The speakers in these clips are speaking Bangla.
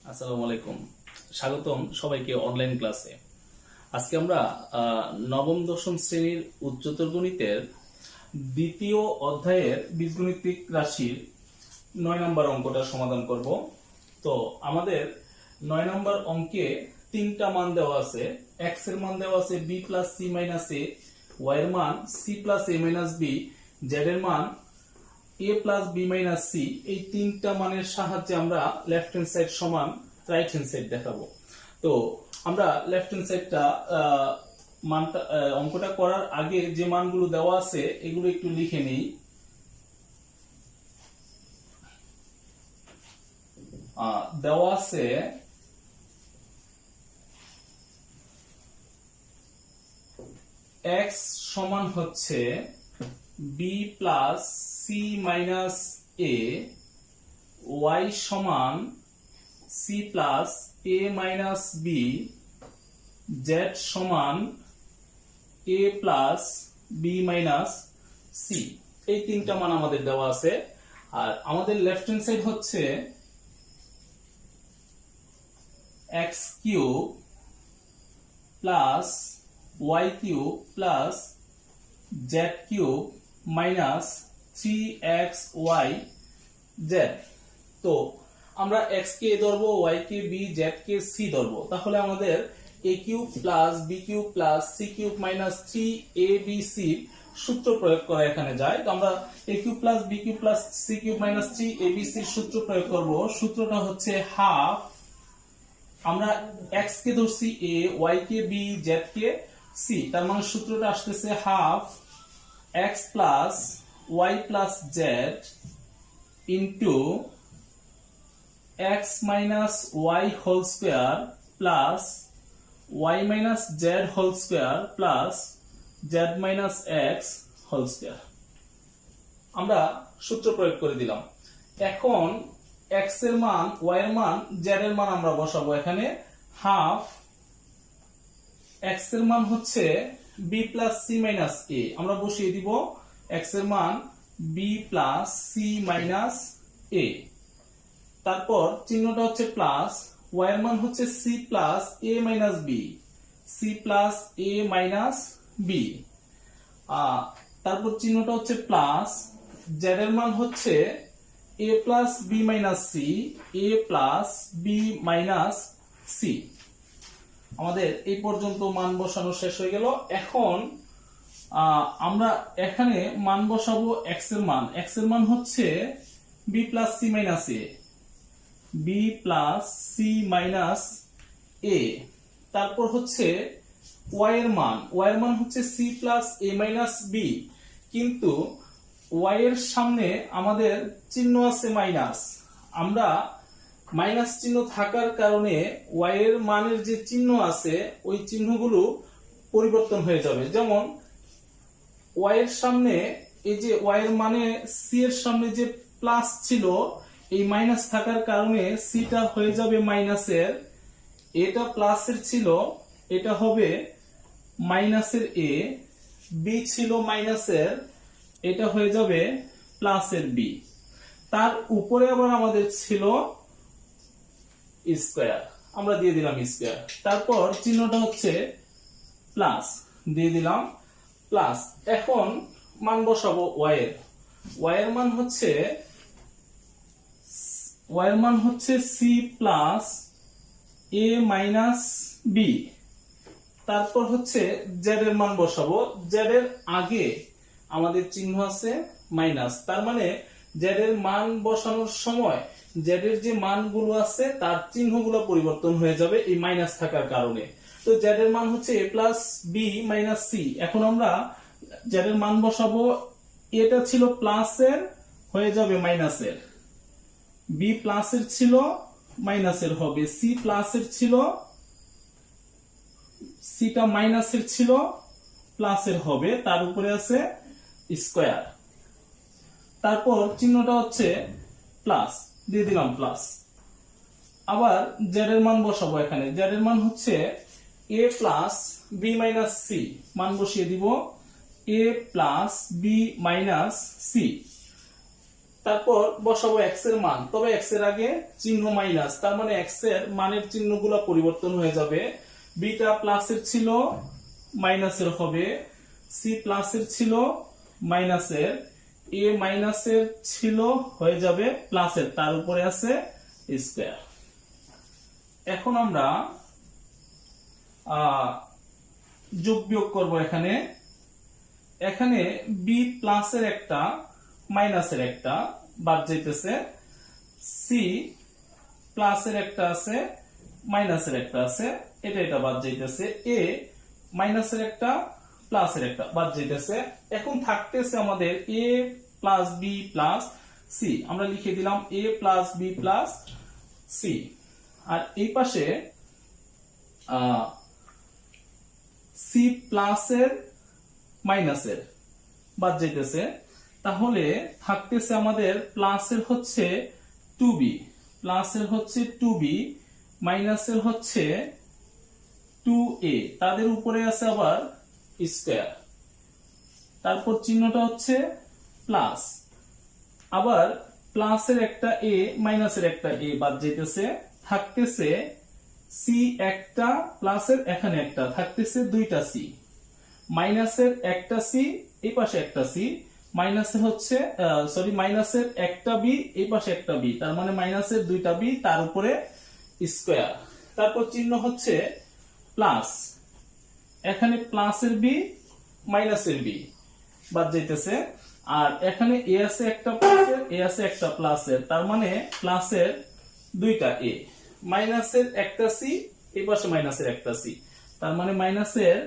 আসসালামু আলাইকুম, স্বাগতম সবাইকে অনলাইন ক্লাসে। আজকে আমরা নবম দশম শ্রেণীর উচ্চতর গণিতের দ্বিতীয় অধ্যায়ের বীজগণিতিক রাশির 9 নম্বর অঙ্কটা সমাধান করব। তো আমাদের 9 নম্বর অঙ্কে তিনটা মান দেওয়া আছে। x এর মান দেওয়া আছে b plus c minus a, y এর মান c plus a minus b, z এর মান a plus b minus c। এই তিনটা মানের সাহায্যে আমরা লেফট হ্যান্ড সাইড সমান রাইট হ্যান্ড সাইড দেখাবো। তো আমরা লেফট হ্যান্ড সাইডটা মানটা অঙ্কটা করার আগে যে মানগুলো দেওয়া আছে এগুলো একটু লিখে নেই। দেওয়া আছে x সমান হচ্ছে b plus c minus a, y সমান c plus a minus b, z সমান a plus b minus c। এই তিনটা মান আমাদের দেওয়া আছে। আর আমাদের লেফট হ্যান্ড সাইড হচ্ছে x cube plus y cube plus z cube minus 3xy z। তো আমরা x কে a ধরবো, y কে b, z কে c ধরবো। তাহলে আমাদের a cube plus b cube plus c cube minus 3abc সূত্র প্রয়োগ করা এখানে যায়। তো আমরা a cube plus b cube plus c cube minus 3abc সূত্র প্রয়োগ করব। সূত্রটা হচ্ছে হাফ, আমরা x কে ধরছি a, y K b, z K c, তার মানে সূত্রটা আসতেছে half x plus y plus z into x minus y whole square plus y minus z whole square plus z minus x whole square. আমরা সূত্র প্রয়োগ করে দিলাম। এখন x এর মান, y এর মান, z এর মান আমরা বসাবো এখানে। হাফ x এর মান হচ্ছে b plus c minus a, আমরা বসিয়ে দিব x এর মান b plus c minus a। তারপর চিহ্নটা হচ্ছে প্লাস, y এর মান হচ্ছে c plus a minus b, c plus a minus b। তারপর চিহ্নটা হচ্ছে প্লাস, z এর মান হচ্ছে a plus b minus c, a plus b minus c। আমাদের এই পর্যন্ত মান বসানো শেষ হয়ে গেল। এখন আমরা এখানে মান বসাবো x এর মান। x এর মান হচ্ছে b plus c minus a, b plus c minus a। তারপর হচ্ছে y এর মান, y এর মান হচ্ছে c plus a minus b, কিন্তু y এর সামনে আমাদের চিহ্ন আছে মাইনাস। আমরা মাইনাস চিহ্ন থাকার কারণে y এর মানের যে চিহ্ন আছে ওই চিহ্নগুলো পরিবর্তন হয়ে যাবে। যেমন y এর সামনে, এই যে y এর মানে c এর সামনে যে প্লাস ছিল, এই মাইনাস থাকার কারণে c টা হয়ে যাবে মাইনাসের, এটা প্লাসের ছিল, এটা হবে মাইনাসের a, b ছিল মাইনাসের, এটা হয়ে যাবে প্লাসের b। তার উপরে আবার আমাদের ছিল স্কয়ার, আমরা দিয়ে দিলাম স্কয়ার। তারপর চিহ্নটা হচ্ছে প্লাস, দিয়ে দিলাম প্লাস। এখন মান বসাবো y এর। y এর মান হচ্ছে c plus a minus b। তারপর হচ্ছে z এর মান বসাবো। z এর আগে আমাদের চিহ্ন আছে মাইনাস, তার মানে z এর মান বসানোর সময় z এর যে মানগুলো আছে তার চিহ্নগুলো পরিবর্তন হয়ে যাবে এই মাইনাস থাকার কারণে। তো z এর মান হচ্ছে a plus b minus c। এখন আমরা z এর মান বসাবো, এটা ছিল প্লাসের, হয়ে যাবে মাইনাসের, b প্লাসের ছিল মাইনাসের হবে, c প্লাসের ছিল, c টা মাইনাসের ছিল প্লাসের হবে, তার উপরে আছে স্কয়ার। তারপর চিহ্নটা হচ্ছে প্লাস, দিয়ে দিলাম প্লাস। আবার z এর মান বসাবো এখানে। z এর মান হচ্ছে a plus b minus c, মান বসিয়ে দিব a plus b minus c। তারপর বসাবো x এর মান, তবে x এর আগে চিহ্ন মাইনাস, তার মানে x এর মানের চিহ্নগুলো পরিবর্তন হয়ে যাবে। বিটা প্লাসের ছিল মাইনাসের হবে, c প্লাসের ছিল মাইনাসের, a মাইনাসের ছিল হয়ে যাবে প্লাসের, তার উপরে আছে স্কয়ার। এখন আমরা যোগ বিয়োগ করব। এখানে b প্লাসের একটা মাইনাসের একটা বাদ যাইতেছে, c প্লাসের একটা আছে মাইনাসের একটা আছে, এটা বাদ যাইতেছে, a মাইনাসের একটা প্লাসের একটা বাদ যাইতেছে। এখন থাকতেছে আমাদের a plus b plus c, আমরা লিখে দিলাম a plus b plus c। আর এই পাশে c প্লাসের মাইনাসের বাদ যাইতেছে, তাহলে থাকতেছে আমাদের প্লাসের হচ্ছে 2b, প্লাসের হচ্ছে 2b, মাইনাসের হচ্ছে 2a, তাদের উপরে আছে আবার স্কয়ার, তারপর চিহ্নটা হচ্ছে প্লাস, আবার প্লাসের একটা a মাইনাসের একটা a বাদ যাইতেছে, থাকতেছে c একটা, প্লাসের এখানে একটা, থাকতেছে দুইটা c, মাইনাসের একটা c, এই পাশে একটা c, মাইনাসের হচ্ছে মাইনাসের একটা b, এই পাশে একটা b, তার মানে মাইনাসের দুইটা b, তার উপরে স্কয়ার, তারপর চিহ্ন হচ্ছে প্লাস, এখানে প্লাসের b মাইনাসের b বাদ যাইতেছে, আর এখানে a আছে একটা প্লাসের, a আছে একটা প্লাসের, তার মানে প্লাসের দুইটা a, মাইনাসের একটা c, এই পাশে মাইনাসের একটা c, তার মানে মাইনাসের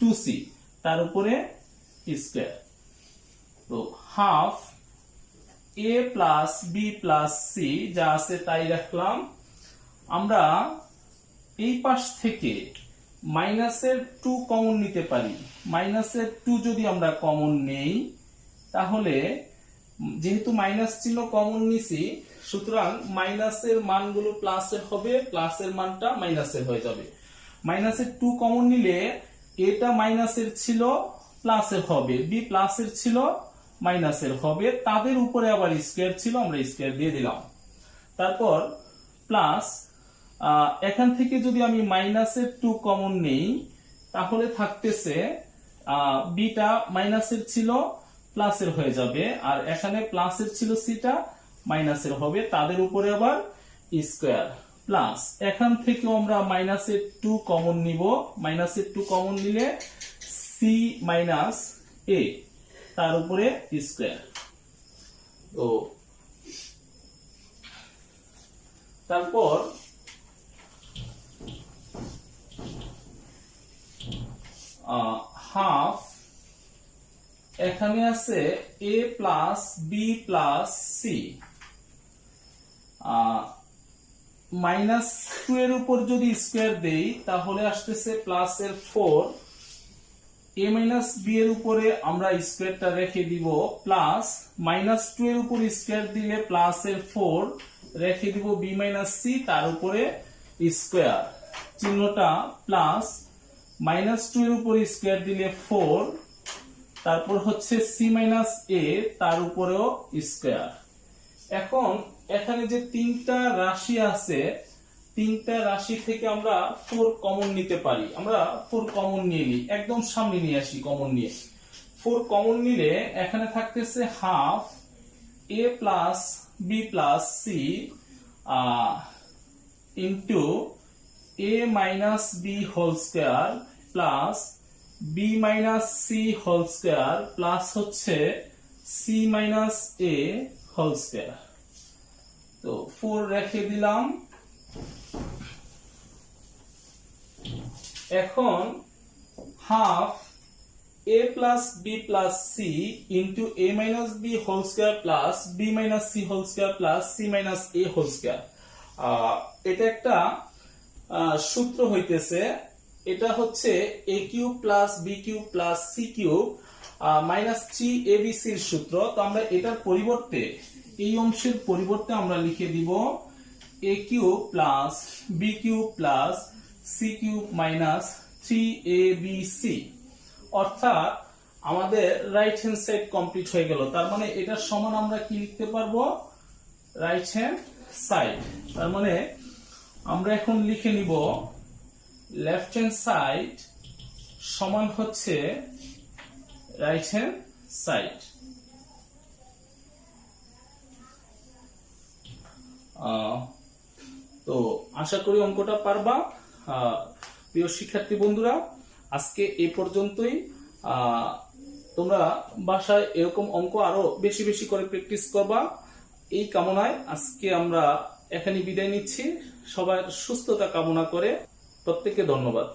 2c, তার উপরে স্কয়ার। তো half a plus b plus c যা আছে তাই রাখলাম। আমরা এই পাশ থেকে মাইনাসের 2 কমন নিতে পারি, মাইনাসের 2 যদি আমরা কমন নেই, তাহলে যেহেতু মাইনাস চিহ্ন কমন নিছি, সুতরাং মাইনাসের মানগুলো প্লাসের হবে, প্লাসের মানটা মাইনাসের হয়ে যাবে। মাইনাসের 2 কমন নিলে এটা মাইনাসের ছিল প্লাসের হবে, বি প্লাসের ছিল মাইনাসের হবে, তাদের উপরে আবার স্কয়ার ছিল, আমরা স্কয়ার দিয়ে দিলাম। তারপর প্লাস, এখান থেকে যদি আমি মাইনাসের 2 কমন নেই, তাহলে থাকতেছে বিটা মাইনাসের ছিল প্লাসের হয়ে যাবে, আর এখানে প্লাসের ছিল সিটা মাইনাসের হবে, তাদের উপরে আবার স্কয়ার, প্লাস এখান থেকে আমরা মাইনাসের 2 কমন নিব, মাইনাসের 2 কমন নিলে সি মাইনাস এ, তার উপরে স্কয়ার। তো তারপর হাফ, এখানে আছে a plus b plus c, minus 2 এর উপর যদি স্কয়ার দেই তাহলে আসতেছে প্লাসের 4, a মাইনাস b এর উপরে আমরা স্কয়ারটা রেখে দিব, প্লাস মাইনাস 2 এর উপর স্কয়ার দিলে প্লাসের 4 রেখে দিব b মাইনাস c, তার উপরে স্কয়ার, চিহ্নটা প্লাস, মাইনাস 2 এর উপর স্কয়ার দিলে 4, তারপর হচ্ছে c মাইনাস a, তার উপরেও স্কয়ার। এখন এখানে যে তিনটা রাশি আছে, তিনটা রাশি থেকে আমরা 4 কমন নিতে পারি, আমরা 4 কমন নিয়ে নিই, একদম সামনে নিয়ে আসি কমন নিয়ে। 4 কমন নিলে এখানে থাকতেছে half a plus b plus c into a minus b whole square plus b minus c whole square plus হচ্ছে c minus a whole square. তো 4 রেখে দিলাম। এখন half a plus b plus c into a minus b whole square plus b minus c whole square plus c minus a whole square, এটা একটা সূত্র হইতেছে, এটা হচ্ছে a cube plus b cube plus c cube minus 3abc এর সূত্র। তো আমরা এটার পরিবর্তে, এই অংশের পরিবর্তে আমরা লিখে দিব a cube plus b cube plus c cube minus 3abc, অর্থাৎ আমাদের রাইট হ্যান্ড সাইড কমপ্লিট হয়ে গেল। তার মানে এটার সমান আমরা কি লিখতে পারবো, রাইট হ্যান্ড সাইড। তার মানে আমরা এখন লিখে নিব লেফট হ্যান্ড সাইড সমান হচ্ছে রাইট হ্যান্ড সাইড। তো আশা করি অঙ্কটা পারবা। প্রিয় শিক্ষার্থী বন্ধুরা, আজকে এই পর্যন্তই। তোমরা বাসায় এরকম অঙ্ক আরো বেশি বেশি করে প্র্যাকটিস করবা, এই কামনায় আজকে আমরা এখানে বিদায় নিচ্ছি। সবার সুস্থতা কামনা করে প্রত্যেককে ধন্যবাদ।